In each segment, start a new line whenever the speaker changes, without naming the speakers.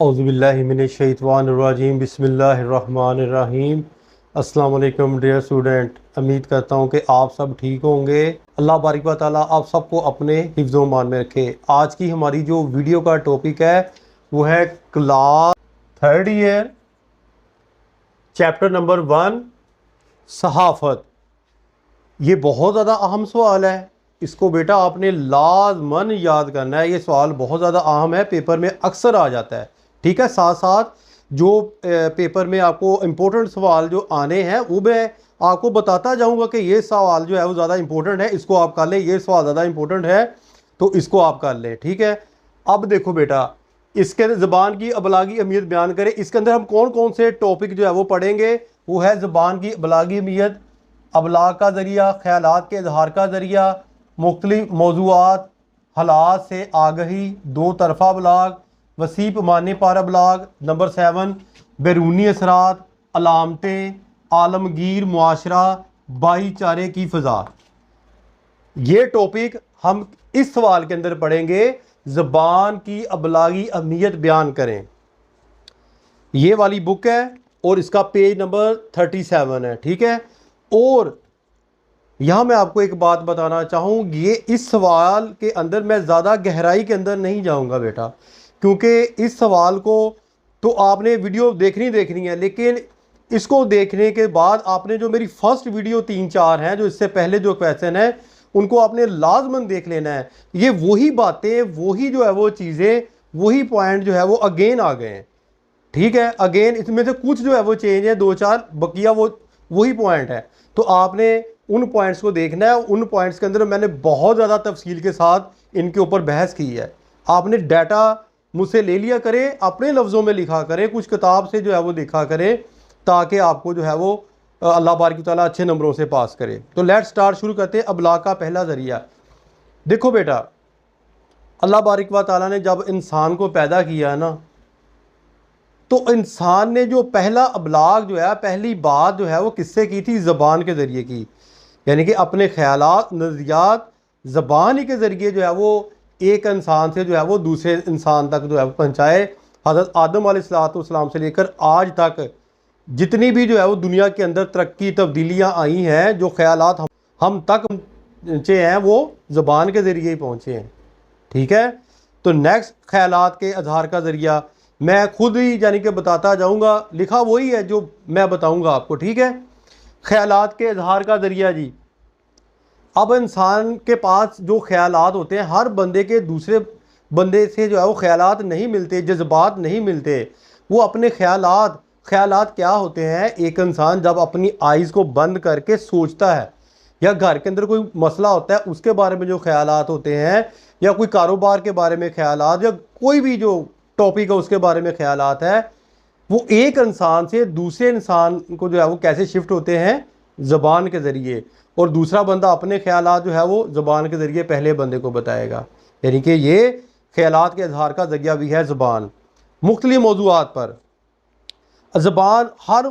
औज़ुबिल्लाहिमिनश्शैतानिर्रजीम बिस्मिल्लाहिर्रहमानिर्रहीम। अस्सलाम वालेकुम डियर स्टूडेंट, उम्मीद करता हूँ कि आप सब ठीक होंगे। अल्लाह बारिक व तआला आप सबको अपने हिफ्ज़ो मान में रखे। आज की हमारी जो वीडियो का टॉपिक है वो है class third year chapter number 1 सहाफ़त। ये बहुत ज़्यादा अहम सवाल है, इसको बेटा आपने लाजमन याद करना है। ये सवाल बहुत ज़्यादा अहम है, पेपर में अक्सर आ जाता है। ठीक है, साथ साथ जो पेपर में आपको इम्पोर्टेंट सवाल जो आने हैं वो मैं आपको बताता जाऊंगा कि ये सवाल जो है वो ज़्यादा इंपॉर्टेंट है, इसको आप कर लें। ये सवाल ज़्यादा इंपॉर्टेंट है तो इसको आप कर लें। ठीक है, अब देखो बेटा, इसके अंदर ज़बान की अबलागी अहमियत बयान करें। इसके अंदर हम कौन कौन से टॉपिक जो है वो पढ़ेंगे। वो है ज़बान की अबलागी अहमियत, अबलाग का ज़रिया, ख़यालात के इजहार का ज़रिया, मुख्तलिफ मौज़ूआत, हालात से आगही, दो तरफ़ा अबलाग, वसी पैमाने पर अबलाग। नंबर 7 बैरूनी असरात, अलामतें, आलमगीर मुआशरा, भाईचारे की फ़ज़ा। ये टॉपिक हम इस सवाल के अंदर पढ़ेंगे। ज़बान की अबलागी अहमियत बयान करें, ये वाली बुक है और इसका पेज नंबर 37 है। ठीक है, और यहाँ मैं आपको एक बात बताना चाहूँ, ये इस सवाल के अंदर मैं ज़्यादा गहराई के अंदर नहीं जाऊँगा बेटा, क्योंकि इस सवाल को तो आपने वीडियो देखनी है, लेकिन इसको देखने के बाद आपने जो मेरी फर्स्ट वीडियो 3-4 हैं, जो इससे पहले जो क्वेश्चन है उनको आपने लाजमन देख लेना है। ये वही बातें, वही जो है वो चीज़ें, वही पॉइंट जो है वो अगेन आ गए हैं। ठीक है, अगेन इसमें से कुछ जो है वो चेंज है, 2-4 बकिया वो वही पॉइंट है। तो आपने उन पॉइंट्स को देखना है। उन पॉइंट्स के अंदर मैंने बहुत ज़्यादा तफसील के साथ इनके ऊपर बहस की है। आपने डाटा मुझसे ले लिया करें, अपने लफ्ज़ों में लिखा करें, कुछ किताब से जो है वो लिखा करें, ताकि आपको जो है वो अल्लाह बारिक ताला अच्छे नंबरों से पास करे। तो लेट्स स्टार्ट, शुरू करते हैं। अबलाग का पहला ज़रिया। देखो बेटा, अल्लाह बारिक व ताला ने जब इंसान को पैदा किया ना, तो इंसान ने जो पहला अबलाग जो है, पहली बात जो है वो किससे की थी? ज़बान के ज़रिए की। यानी कि अपने ख्यालात, नज़रियात ज़बान ही के ज़रिए जो है वो एक इंसान से जो है वो दूसरे इंसान तक जो है वो पहुँचाए। हज़रत आदम अलैहिस्सलाम से लेकर आज तक जितनी भी जो है वो दुनिया के अंदर तरक्की तब्दीलियाँ आई हैं, जो ख्यालात हम तक पहुँचे हैं वो ज़बान के ज़रिए ही पहुँचे हैं। ठीक है, तो नेक्स्ट ख्यालात के इजहार का ज़रिया मैं खुद ही यानी कि बताता जाऊंगा, लिखा वही है जो मैं बताऊंगा आपको। ठीक है, ख्यालात के इजहार का ज़रिया जी। अब इंसान के पास जो ख्यालात होते हैं, हर बंदे के दूसरे बंदे से जो है वो ख्यालात नहीं मिलते, जज्बात नहीं मिलते। वो अपने ख्यालात क्या होते हैं? एक इंसान जब अपनी आइज़ को बंद करके सोचता है, या घर के अंदर कोई मसला होता है उसके बारे में जो ख्यालात होते हैं, या कोई कारोबार के बारे में ख्यालात, या कोई भी जो टॉपिक है उसके बारे में ख्यालात है, वो एक इंसान से दूसरे इंसान को जो है वो कैसे शिफ्ट होते हैं? ज़बान के ज़रिए। और दूसरा बंदा अपने ख्यालात जो है वो ज़बान के ज़रिए पहले बंदे को बताएगा। यानी कि ये ख्यालात के इजहार का ज़रिया भी है ज़बान। मुख्तलिफ मौज़ूआत पर ज़बान हर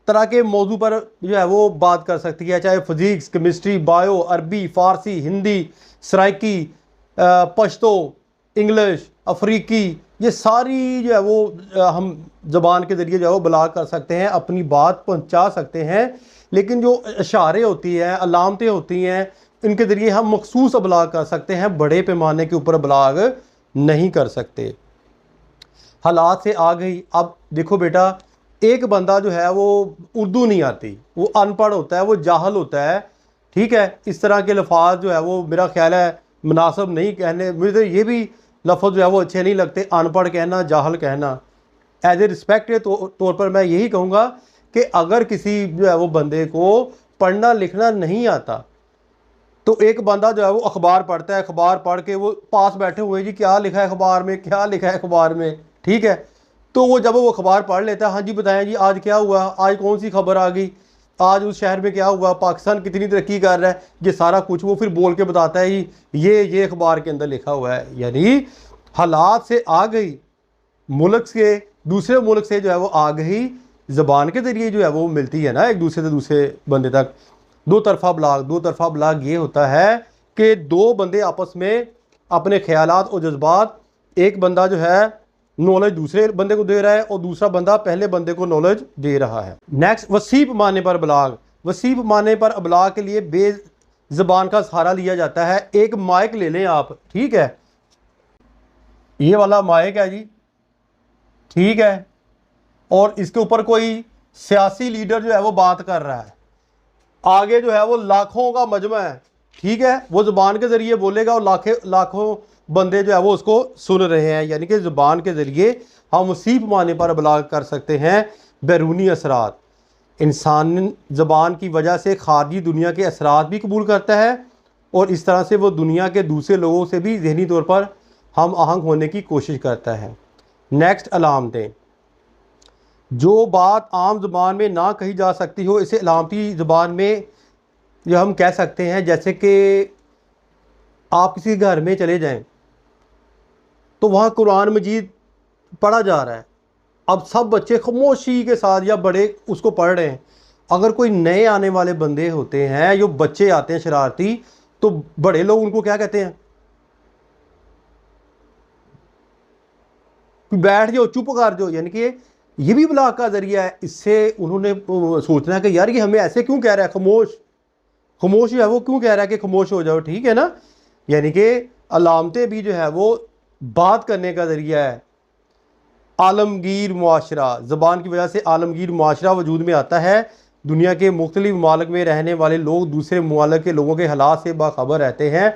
तरह के मौजू पर जो है वो बात कर सकती है, चाहे फिज़िक्स, केमिस्ट्री, बायो, अरबी, फ़ारसी, हिंदी, सराइकी, पश्तो, इंग्लिश, अफ्रीकी, ये सारी जो है वो हम ज़बान के ज़रिए जो है वो बलाग कर सकते हैं, अपनी बात पहुंचा सकते हैं। लेकिन जो इशारे होती हैं, अलामतें होती हैं, इनके ज़रिए हम मखसूस अबलाग कर सकते हैं, बड़े पैमाने के ऊपर अबलाग नहीं कर सकते। हालात से आ गई। अब देखो बेटा, एक बंदा जो है वो उर्दू नहीं आती, वो अनपढ़ होता है, वो जाहल होता है। ठीक है, इस तरह के लफाज जो है वो मेरा ख्याल है मुनासिब नहीं कहने, मुझे ये भी लफ्ज़ जो है वो अच्छे नहीं लगते, अनपढ़ कहना, जाहल कहना। एज ए रिस्पेक्ट के तौर पर मैं यही कहूँगा कि अगर किसी जो है वो बंदे को पढ़ना लिखना नहीं आता, तो एक बंदा जो है वो अखबार पढ़ता है, अखबार पढ़ के वो पास बैठे हुए, जी क्या लिखा है अखबार में, क्या लिखा है अखबार में। ठीक है, तो वो जब वो अखबार पढ़ लेता है, हाँ जी बताएं जी आज क्या हुआ, आज कौन सी खबर आ गई, आज उस शहर में क्या हुआ, पाकिस्तान कितनी तरक्की कर रहा है, ये सारा कुछ वो फिर बोल के बताता है, ये अखबार के अंदर लिखा हुआ है। यानी हालात से आ गई, मुल्क से दूसरे मुल्क से जो है वो आ गई, ज़बान के ज़रिए जो है वो मिलती है ना एक दूसरे से दूसरे बंदे तक। दो तरफ़ा ब्लाग ये होता है कि दो बंदे आपस में अपने ख्यालात और जज्बात, एक बंदा जो है नॉलेज दूसरे बंदे को दे रहा है और दूसरा बंदा पहले बंदे को नॉलेज दे रहा है। नेक्स्ट, वसी पैमाने पर अबलाग। वसी पैमाने पर अबलाग के लिए बेज़बान का सहारा लिया जाता है। एक माइक ले लें आप, ठीक है, ये वाला माइक है जी, ठीक है, और इसके ऊपर कोई सियासी लीडर जो है वो बात कर रहा है, आगे जो है वो लाखों का मजमा है, ठीक है, वो ज़ुबान के ज़रिए बोलेगा और लाखों बंदे जो है वो उसको सुन रहे हैं। यानी कि ज़ुबान के ज़रिए हम उसी पैमाने पर अबलाग कर सकते हैं। बैरूनी असरात, इंसान ज़बान की वजह से खारजी दुनिया के असरात भी कबूल करता है और इस तरह से वो दुनिया के दूसरे लोगों से भी ज़हनी तौर पर हम आहंग होने की कोशिश करता है। नेक्स्ट, अलामतें। जो बात आम ज़ुबान में ना कही जा सकती हो इसे अलामती ज़ुबान में जो हम कह सकते हैं। जैसे कि आप किसी घर में चले जाएं तो वहाँ कुरान मजीद पढ़ा जा रहा है, अब सब बच्चे खामोशी के साथ या बड़े उसको पढ़ रहे हैं। अगर कोई नए आने वाले बंदे होते हैं, जो बच्चे आते हैं शरारती, तो बड़े लोग उनको क्या कहते हैं, बैठ जाओ, चुप कर जाओ। यानी कि ये भी इबलाग का ज़रिया है। इससे उन्होंने सोचना है कि यार ये हमें ऐसे क्यों कह रहा है, खामोश जो है वो क्यों कह रहा है कि खामोश हो जाओ, ठीक है ना। यानी कि अलामतें भी जो है वो बात करने का ज़रिया है। आलमगीर मुआशरा, ज़बान की वजह से आलमगीर मुआशरा वजूद में आता है। दुनिया के मुख्तलिफ ममालिक में रहने वाले लोग दूसरे ममालिक के लोगों के हालात से बाखबर रहते हैं।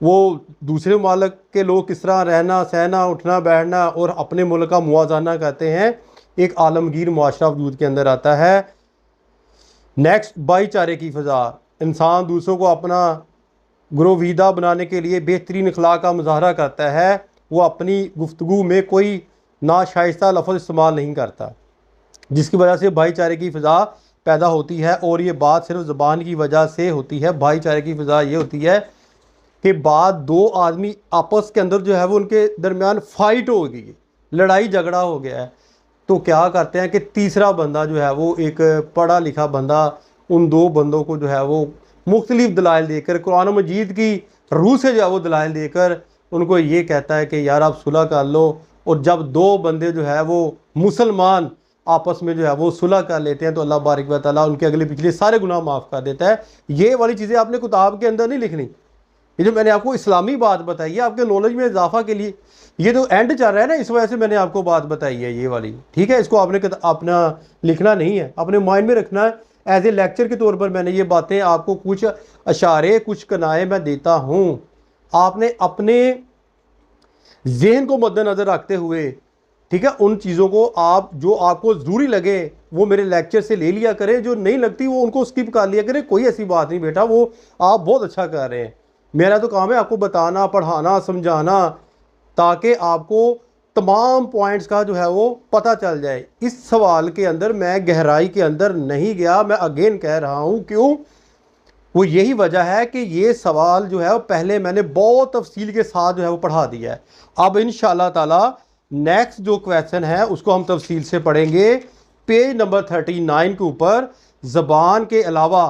वो दूसरे ममालिक के लोग किस तरह रहना सहना उठना बैठना और अपने मुल्क का मुआवजा करते हैं, एक आलमगीर मुआशरा वजूद के अंदर आता है। नेक्स्ट, भाईचारे की फ़ज़ा। इंसान दूसरों को अपना ग्रोवीदा बनाने के लिए बेहतरीन अखलाक का मुजाहरा करता है। वो अपनी गुफ्तगू में कोई नाशाइस्ता लफ्ज़ इस्तेमाल नहीं करता, जिसकी वजह से भाईचारे की फ़ज़ा पैदा होती है। और ये बात सिर्फ ज़बान की वजह से होती है। भाईचारे की फ़ज़ा ये होती है कि बाद दो आदमी आपस के अंदर जो है वो उनके दरमियान फ़ाइट हो गई, लड़ाई झगड़ा हो गया है, तो क्या करते हैं कि तीसरा बंदा जो है वो एक पढ़ा लिखा बंदा उन दो बंदों को जो है वो मुख्तलिफ दलाइल देकर, कुरान मजीद की रूह से जो है वो दलाइल देकर उनको ये कहता है कि यार आप सुलह कर लो। और जब दो बंदे जो है वो मुसलमान आपस में जो है वो सुलह कर लेते हैं तो अल्लाह बारिक व तआला उनके अगले पिछले सारे गुनाह माफ़ कर देता है। ये वाली चीज़ें आपने किताब के अंदर नहीं लिखनी। ये जो मैंने आपको इस्लामी बात बताई है आपके नॉलेज में इजाफा के लिए, ये तो एंड चल रहा है ना, इस वजह से मैंने आपको बात बताई है ये वाली, ठीक है। इसको आपने अपना लिखना नहीं है, अपने माइंड में रखना है। एज ए लेक्चर के तौर पर मैंने ये बातें आपको कुछ इशारे कुछ कनाए मैं देता हूँ। आपने अपने जहन को मद्देनज़र रखते हुए, ठीक है, उन चीज़ों को आप जो आपको ज़रूरी लगे वो मेरे लेक्चर से ले लिया करें, जो नहीं लगती वो उनको स्किप कर लिया करें। कोई ऐसी बात नहीं बेटा, वो आप बहुत अच्छा कर रहे हैं। मेरा तो काम है आपको बताना, पढ़ाना, समझाना, ताकि आपको तमाम पॉइंट्स का जो है वो पता चल जाए। इस सवाल के अंदर मैं गहराई के अंदर नहीं गया, मैं अगेन कह रहा हूँ, क्यों? वो यही वजह है कि ये सवाल जो है वो पहले मैंने बहुत तफसील के साथ जो है वो पढ़ा दिया है। अब इंशाअल्लाह ताला नेक्स्ट जो क्वेश्चन है उसको हम तफसील से पढ़ेंगे। पेज नंबर 39 के ऊपर ज़बान के अलावा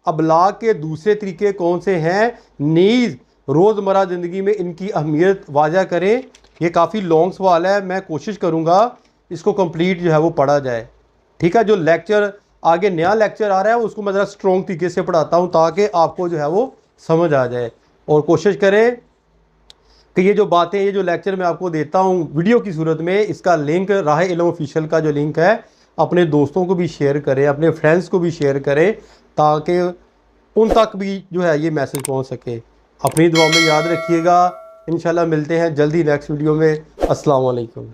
अबलाग के दूसरे तरीके कौन से हैं, नीज़ रोज़मर्रा ज़िंदगी में इनकी अहमियत वाज़ा करें। ये काफ़ी लॉन्ग सवाल है, मैं कोशिश करूँगा इसको कंप्लीट जो है वो पढ़ा जाए, ठीक है। जो लेक्चर आगे नया लेक्चर आ रहा है उसको मैं ज़रा स्ट्रॉन्ग तरीके से पढ़ाता हूँ ताकि आपको जो है वो समझ आ जाए। और कोशिश करें कि ये जो बातें, ये जो लेक्चर मैं आपको देता हूँ वीडियो की सूरत में, इसका लिंक राह इल्म ऑफिशियल का जो लिंक है अपने दोस्तों को भी शेयर करें, अपने फ्रेंड्स को भी शेयर करें, ताकि उन तक भी जो है ये मैसेज पहुँच सके। अपनी दुआ में याद रखिएगा। इंशाल्लाह मिलते हैं जल्दी नेक्स्ट वीडियो में। अस्सलाम वालेकुम।